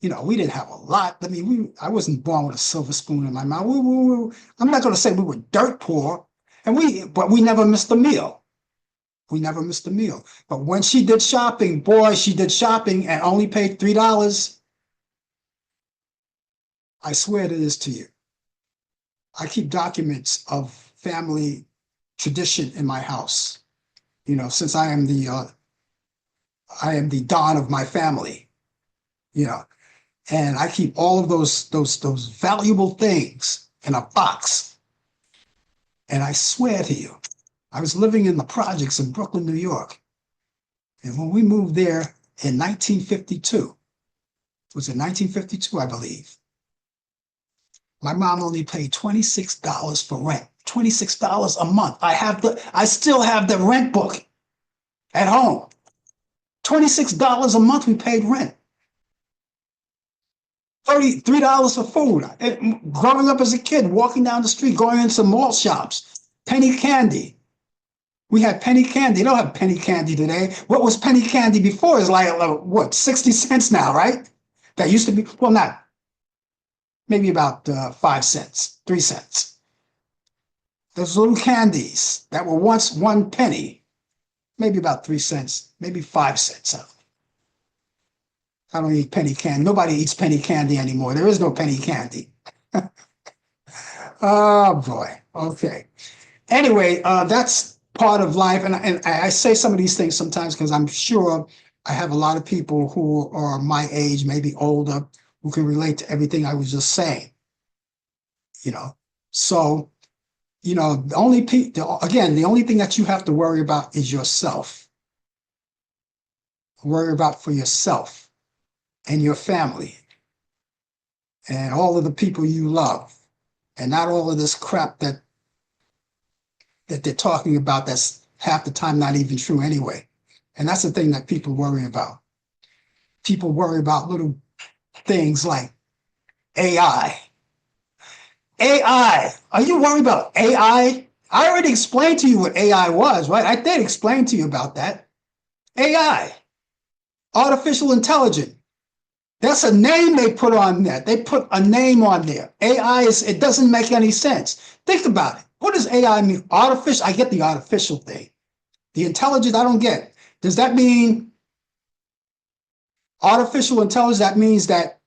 you know, we didn't have a lot. I mean, I wasn't born with a silver spoon in my mouth. I'm not going to say we were dirt poor, but we never missed a meal. We never missed a meal. But when she did shopping, boy, she did shopping and only paid $3. I swear to this to you. I keep documents of family tradition in my house. You know, since I am the Don of my family. You know, and I keep all of those valuable things in a box. And I swear to you, I was living in the projects in Brooklyn, New York. And when we moved there in 1952, was it 1952, I believe, my mom only paid $26 for rent, $26 a month. I still have the rent book at home. $26 a month we paid rent. $33 for food. Growing up as a kid, walking down the street, going into mall shops, penny candy. We had penny candy. They don't have penny candy today. What was penny candy before is like, what, 60 cents now, right? That used to be, well, not, maybe about 5 cents, 3 cents. Those little candies that were once 1 penny, maybe about 3 cents, maybe 5 cents. I don't eat penny candy. Nobody eats penny candy anymore. There is no penny candy. Oh, boy. Okay. Anyway, that's part of life. And I say some of these things sometimes because I'm sure I have a lot of people who are my age, maybe older, who can relate to everything I was just saying. You know, so, you know, the only thing that you have to worry about is yourself. Worry about for yourself and your family and all of the people you love, and not all of this crap that they're talking about that's half the time not even true anyway. And that's the thing that people worry about. People worry about little things like AI. AI. Are you worried about AI? I already explained to you what AI was, right? I did explain to you about that. AI. Artificial intelligence. That's a name they put on there. They put a name on there. AI it doesn't make any sense. Think about it. What does AI mean? Artificial, I get the artificial thing. The intelligence, I don't get it. Does that mean artificial intelligence? That means that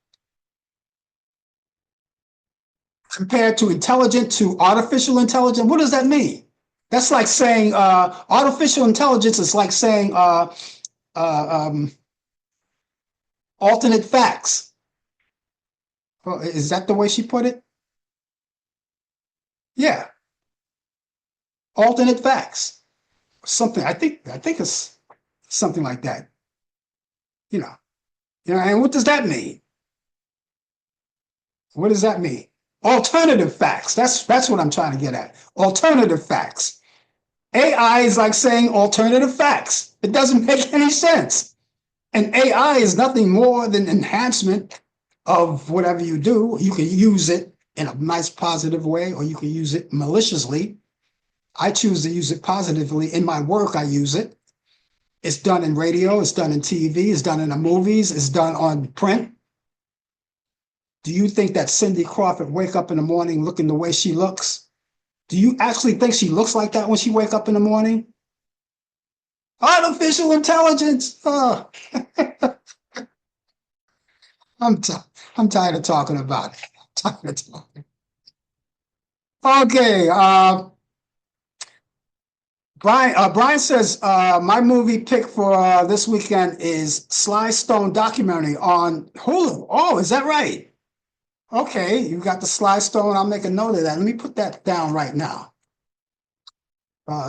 compared to intelligent to artificial intelligence, what does that mean? That's like saying artificial intelligence is like saying alternate facts. Well, is that the way she put it? Yeah. Alternate facts. Something. I think it's something like that. You know. And what does that mean? What does that mean? Alternative facts. That's what I'm trying to get at. Alternative facts. AI is like saying alternative facts. It doesn't make any sense. And AI is nothing more than enhancement of whatever you do. You can use it in a nice positive way, or you can use it maliciously. I choose to use it positively. In my work, I use it. It's done in radio, it's done in TV, it's done in the movies, it's done on print. Do you think that Cindy Crawford wake up in the morning looking the way she looks? Do you actually think she looks like that when she wake up in the morning? Artificial intelligence. Oh, I'm, t- I'm tired of talking about it. I'm tired of talking. Okay, Brian says my movie pick for this weekend is Sly Stone documentary on Hulu. Oh, is that right? Okay, you got the Sly Stone. I'll make a note of that. Let me put that down right now.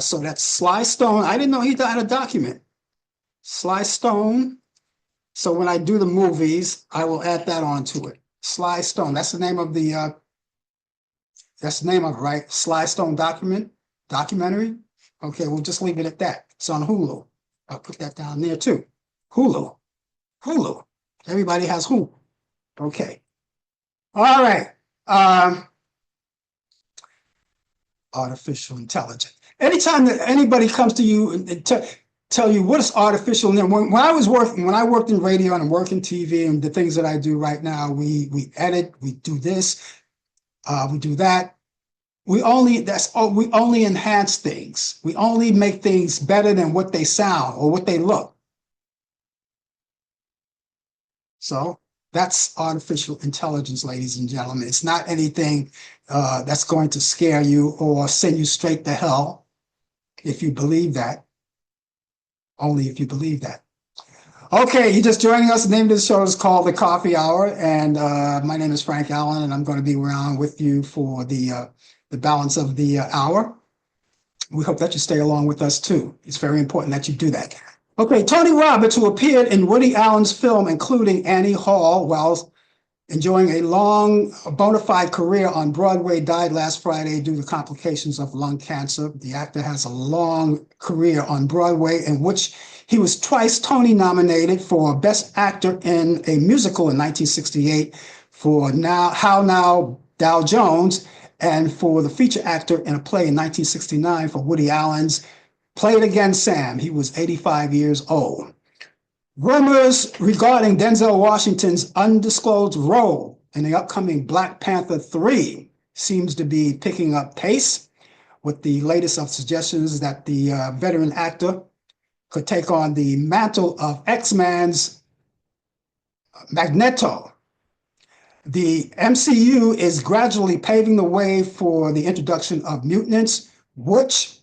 So that's Sly Stone. I didn't know he had a document. Sly Stone. So when I do the movies, I will add that onto it. Sly Stone. That's the name of it, right? Sly Stone documentary. Okay, we'll just leave it at that. It's on Hulu. I'll put that down there too. Hulu. Everybody has Hulu. Okay. All right. Artificial intelligence. Anytime that anybody comes to you and tell you what is artificial, when I worked in radio and work in TV and the things that I do right now, we edit, we do this, we do that. We only enhance things. We only make things better than what they sound or what they look. So that's artificial intelligence, ladies and gentlemen. It's not anything that's going to scare you or send you straight to hell if you believe that. Only if you believe that. Okay, you're just joining us. The name of the show is called The Coffee Hour, and my name is Frank Allen, and I'm going to be around with you for the balance of the hour. We hope that you stay along with us too. It's very important that you do that. Okay, Tony Roberts, who appeared in Woody Allen's film, including Annie Hall, while enjoying a long, bona fide career on Broadway, died last Friday due to complications of lung cancer. The actor has a long career on Broadway in which he was twice Tony nominated for Best Actor in a Musical in 1968 for How Now, Dow Jones, and for the feature actor in a play in 1969 for Woody Allen's Play It Again, Sam. He was 85 years old. Rumors regarding Denzel Washington's undisclosed role in the upcoming Black Panther 3 seems to be picking up pace, with the latest of suggestions that the veteran actor could take on the mantle of X-Men's Magneto. The MCU is gradually paving the way for the introduction of mutants, which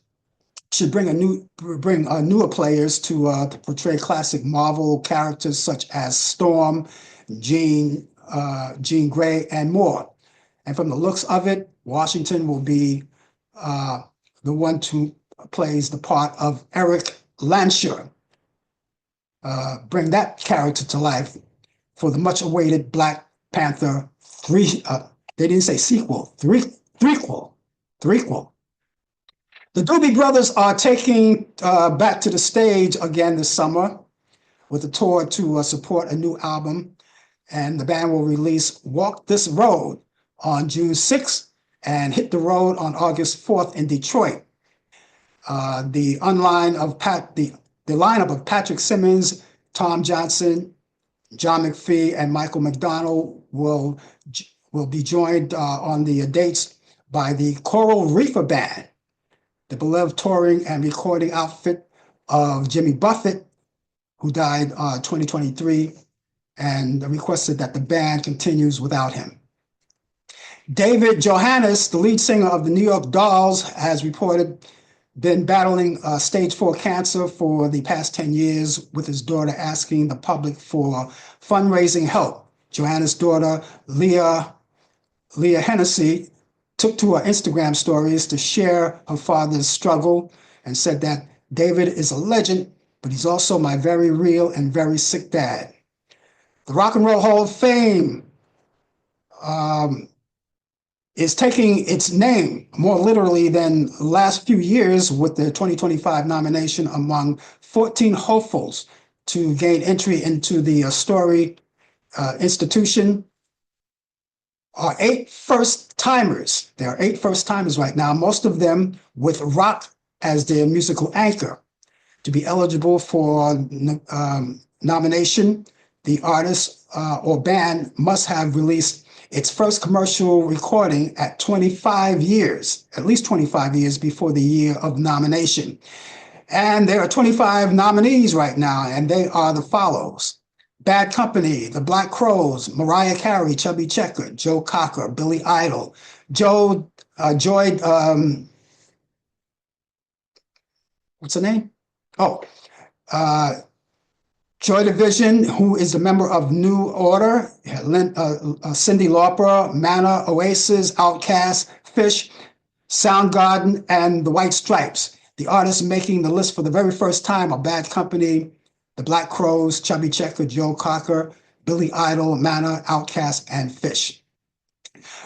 should bring newer players to portray classic Marvel characters such as Storm, Jean Grey, and more. And from the looks of it, Washington will be the one who plays the part of Eric Lansure. Bring that character to life for the much-awaited Black Panther 3. They didn't say sequel, threequel. The Doobie Brothers are taking back to the stage again this summer with a tour to support a new album, and the band will release Walk This Road on June 6th and Hit the Road on August 4th in Detroit. The lineup of Patrick Simmons, Tom Johnson, John McPhee, and Michael McDonald will be joined on the dates by the Coral Reefer Band, the beloved touring and recording outfit of Jimmy Buffett, who died 2023, and requested that the band continues without him. David Johannes, the lead singer of the New York Dolls, has reported been battling stage 4 cancer for the past 10 years, with his daughter asking the public for fundraising help. Johannes' daughter, Leah Hennessy, took to her Instagram stories to share her father's struggle and said that David is a legend, but he's also my very real and very sick dad. The Rock and Roll Hall of Fame is taking its name more literally than the last few years, with the 2025 nomination among 14 hopefuls to gain entry into the Story institution. are 8 first timers. There are 8 first timers right now, most of them with rock as their musical anchor. To be eligible for nomination, the artist or band must have released its first commercial recording at 25 years, at least 25 years before the year of nomination. And there are 25 nominees right now, and they are the follows: Bad Company, The Black Crowes, Mariah Carey, Chubby Checker, Joe Cocker, Billy Idol, Joy, what's her name? Oh, Joy Division, who is a member of New Order, Cyndi Lauper, Mana, Oasis, Outkast, Fish, Soundgarden, and the White Stripes. The artists making the list for the very first time are Bad Company, The Black Crowes, Chubby Checker, Joe Cocker, Billy Idol, Mana, Outkast, and Fish.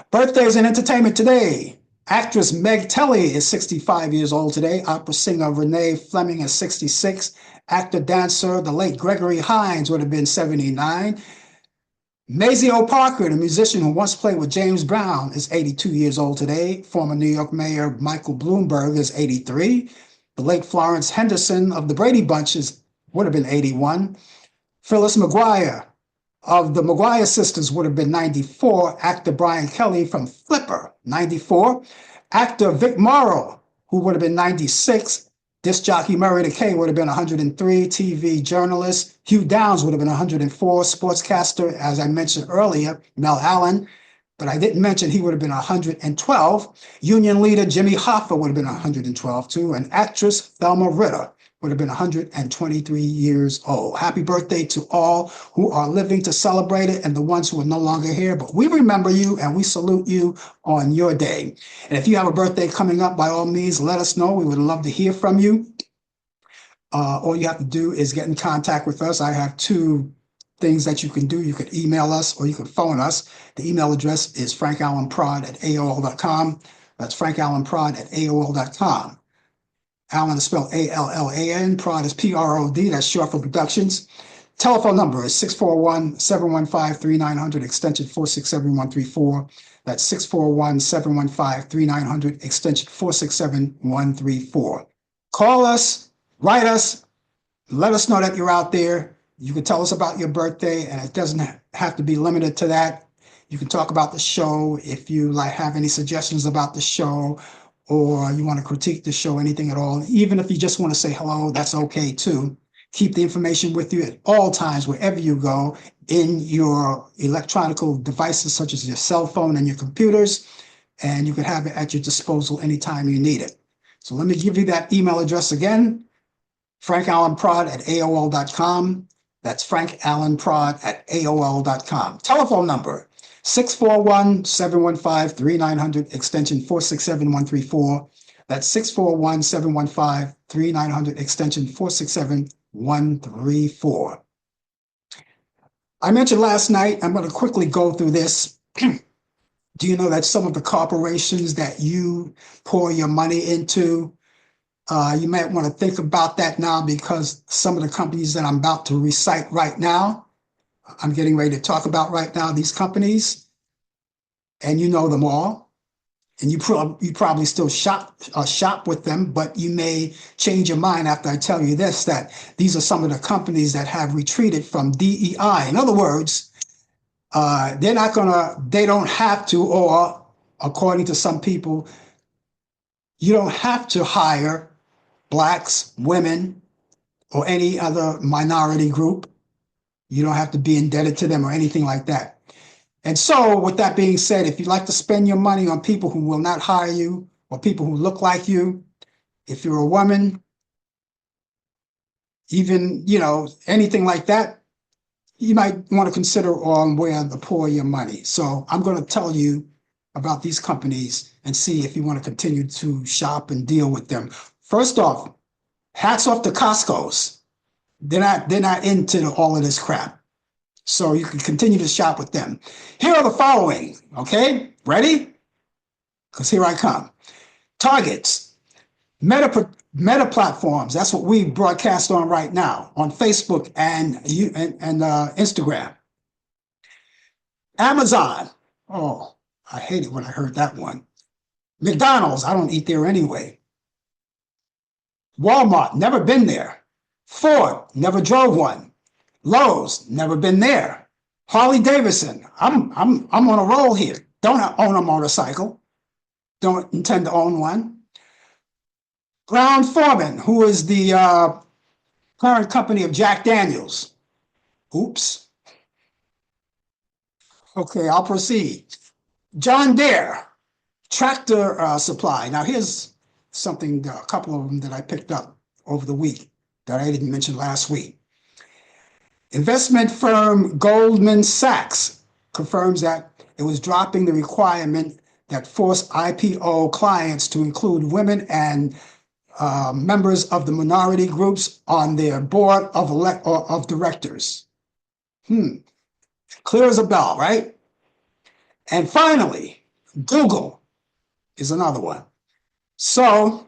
Birthdays in entertainment today. Actress Meg Telly is 65 years old today. Opera singer Renee Fleming is 66. Actor, dancer, the late Gregory Hines would have been 79. Mazio Parker, the musician who once played with James Brown, is 82 years old today. Former New York Mayor Michael Bloomberg is 83. The late Florence Henderson of the Brady Bunch would have been 81. Phyllis McGuire of the McGuire sisters would have been 94. Actor Brian Kelly from Flipper, 94. Actor Vic Morrow, who would have been 96. Disc jockey Murray Decay would have been 103. TV journalist Hugh Downs would have been 104. Sportscaster, as I mentioned earlier, Mel Allen, but I didn't mention he would have been 112. Union leader Jimmy Hoffa would have been 112 too. And actress Thelma Ritter would have been 123 years old. Happy birthday to all who are living to celebrate it and the ones who are no longer here. But we remember you and we salute you on your day. And if you have a birthday coming up, by all means, let us know. We would love to hear from you. All you have to do is get in contact with us. I have 2 things that you can do. You can email us or you can phone us. The email address is frankallanprod@aol.com. That's frankallanprod@aol.com. Allan is spelled Allan. Prod is Prod. That's short for Productions. Telephone number is 641-715-3900, extension 467-134. That's 641-715-3900, extension 467-134. Call us, write us, let us know that you're out there. You can tell us about your birthday, and it doesn't have to be limited to that. You can talk about the show if you have any suggestions about the show, or you want to critique the show, anything at all. Even if you just want to say hello, that's okay too. Keep the information with you at all times, wherever you go, in your electronic devices, such as your cell phone and your computers, and you can have it at your disposal anytime you need it. So let me give you that email address again, frankallanprod@aol.com. That's frankallanprod@aol.com. Telephone number, 641-715-3900, extension 467-134. That's 641-715-3900, extension 467-134. I mentioned last night, I'm going to quickly go through this. Do you know that some of the corporations that you pour your money into, you might want to think about that now, because some of the companies that I'm about to recite right now, I'm getting ready to talk about right now, these companies, and you know them all, and you probably still shop with them, but you may change your mind after I tell you this, that these are some of the companies that have retreated from DEI. In other words, they don't have to, or according to some people, you don't have to hire Blacks, women, or any other minority group. You don't have to be indebted to them or anything like that. And so with that being said, if you'd like to spend your money on people who will not hire you or people who look like you, if you're a woman, even, anything like that, you might want to consider on where to pour your money. So I'm going to tell you about these companies and see if you want to continue to shop and deal with them. First off, hats off to Costco's. They're not into all of this crap. So you can continue to shop with them. Here are the following, okay? Ready? Because here I come. Targets, Meta platforms. That's what we broadcast on right now on Facebook and Instagram. Amazon. Oh, I hated when I heard that one. McDonald's, I don't eat there anyway. Walmart, never been there. Ford, never drove one. Lowe's, never been there. Harley Davidson, I'm on a roll here. Don't own a motorcycle. Don't intend to own one. Brown Foreman, who is the parent company of Jack Daniels. Oops. Okay, I'll proceed. John Deere, Tractor Supply. Now here's something, a couple of them that I picked up over the week that I didn't mention last week. Investment firm Goldman Sachs confirms that it was dropping the requirement that forced IPO clients to include women and members of the minority groups on their board of directors. Clear as a bell, right? And finally, Google is another one. So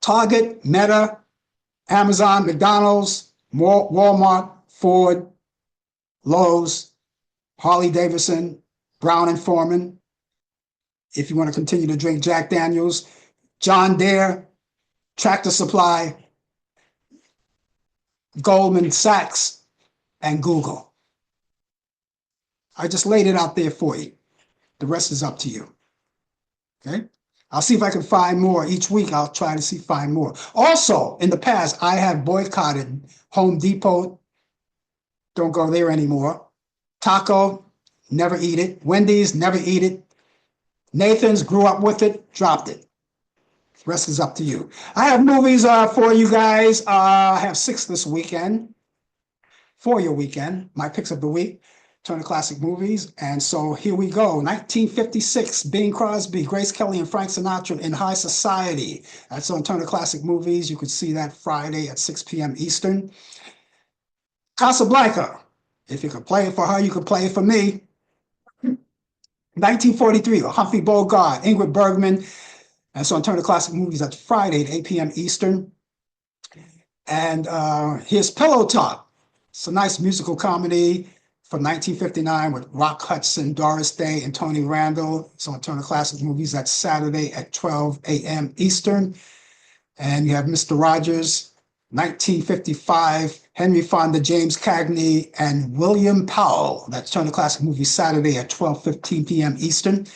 Target, Meta, Amazon, McDonald's, Walmart, Ford, Lowe's, Harley Davidson, Brown and Foreman. If you want to continue to drink Jack Daniels, John Deere, Tractor Supply, Goldman Sachs, and Google. I just laid it out there for you. The rest is up to you. Okay? I'll see if I can find more. Each week, I'll try to find more. Also, in the past, I have boycotted Home Depot. Don't go there anymore. Taco, never eat it. Wendy's, never eat it. Nathan's, grew up with it, dropped it. The rest is up to you. I have movies for you guys. I have 6 this weekend. For your weekend, my picks of the week. Turner Classic Movies. And so here we go. 1956, Bing Crosby, Grace Kelly, and Frank Sinatra in High Society. That's on Turner Classic Movies. You could see that Friday at 6 p.m. Eastern. Casablanca. If you could play it for her, you could play it for me. 1943, Humphrey Bogart, Ingrid Bergman. That's on Turner Classic Movies. That's Friday at 8 p.m. Eastern. And here's Pillow Talk. It's a nice musical comedy from 1959 with Rock Hudson, Doris Day, and Tony Randall. It's on Turner Classic Movies. That's Saturday at 12 a.m. Eastern. And you have Mr. Rogers, 1955, Henry Fonda, James Cagney, and William Powell. That's Turner Classic Movies, Saturday at 12:15 p.m. Eastern.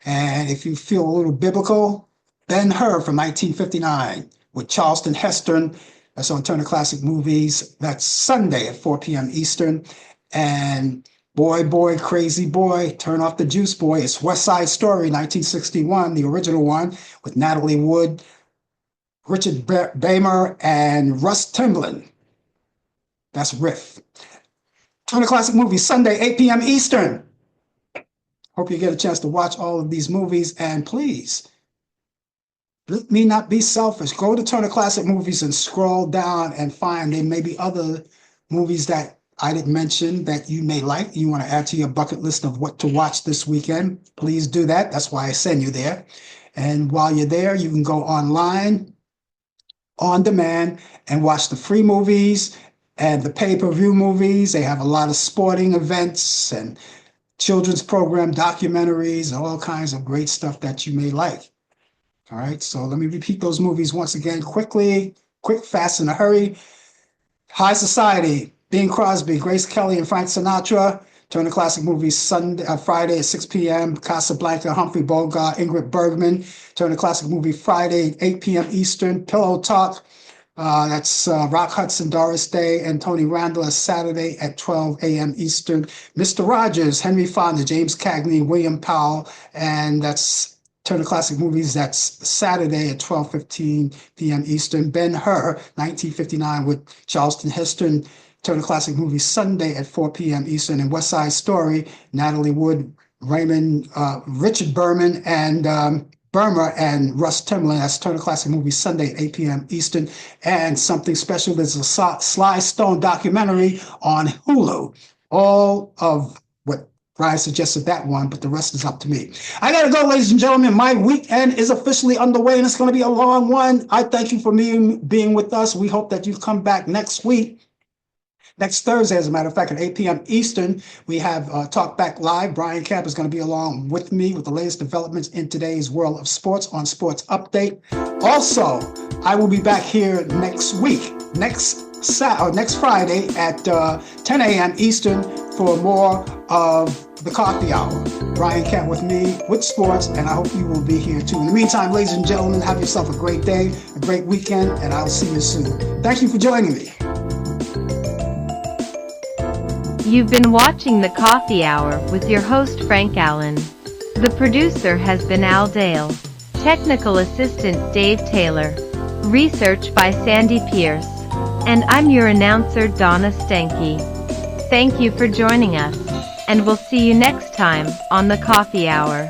And if you feel a little biblical, Ben-Hur from 1959 with Charleston Heston. That's on Turner Classic Movies. That's Sunday at 4 p.m. Eastern. And Boy, Boy, Crazy Boy, Turn Off the Juice Boy. It's West Side Story, 1961, the original one, with Natalie Wood, Richard Beymer, and Russ Timblin. That's Riff. Turner Classic Movies, Sunday, 8 p.m. Eastern. Hope you get a chance to watch all of these movies. And please, let me not be selfish. Go to Turner Classic Movies and scroll down and find there may be other movies that I didn't mention that you may like. You want to add to your bucket list of what to watch this weekend. Please do that. That's why I send you there. And while you're there, you can go online, on demand, and watch the free movies and the pay-per-view movies. They have a lot of sporting events and children's program documentaries and all kinds of great stuff that you may like. All right, so let me repeat those movies once again quickly, quick, fast, in a hurry. High Society, Bing Crosby, Grace Kelly, and Frank Sinatra. Turner Classic Movies, Friday at 6 p.m. Casablanca, Humphrey Bogart, Ingrid Bergman. Turner Classic Movie, Friday at 8 p.m. Eastern. Pillow Talk, that's Rock Hudson, Doris Day, and Tony Randall. That's Saturday at 12 a.m. Eastern. Mr. Rogers, Henry Fonda, James Cagney, William Powell, and that's Turner Classic Movies. That's Saturday at 12:15 p.m. Eastern. Ben-Hur, 1959 with Charleston Heston. Turner Classic Movies, Sunday at 4 p.m. Eastern. And West Side Story, Natalie Wood, Richard Berman, and Burma and Russ Timblin. That's Turner Classic Movies, Sunday at 8 p.m. Eastern. And something special, there's a Sly Stone documentary on Hulu. All of what Brian suggested that one, but the rest is up to me. I gotta go, ladies and gentlemen. My weekend is officially underway, and it's going to be a long one. I thank you for being with us. We hope that you come back next week. Next Thursday, as a matter of fact, at 8 p.m. Eastern, we have Talk Back Live. Brian Camp is going to be along with me with the latest developments in today's world of sports on Sports Update. Also, I will be back here next week, next Friday at 10 a.m. Eastern for more of the Coffee Hour. Brian Camp with me with sports, and I hope you will be here too. In the meantime, ladies and gentlemen, have yourself a great day, a great weekend, and I'll see you soon. Thank you for joining me. You've been watching the Coffee Hour with your host Frank Allan. The producer has been Al Dale. Technical assistant Dave Taylor. Research by Sandy Pierce. And I'm your announcer Donna Stenke. Thank you for joining us, and we'll see you next time on the Coffee Hour.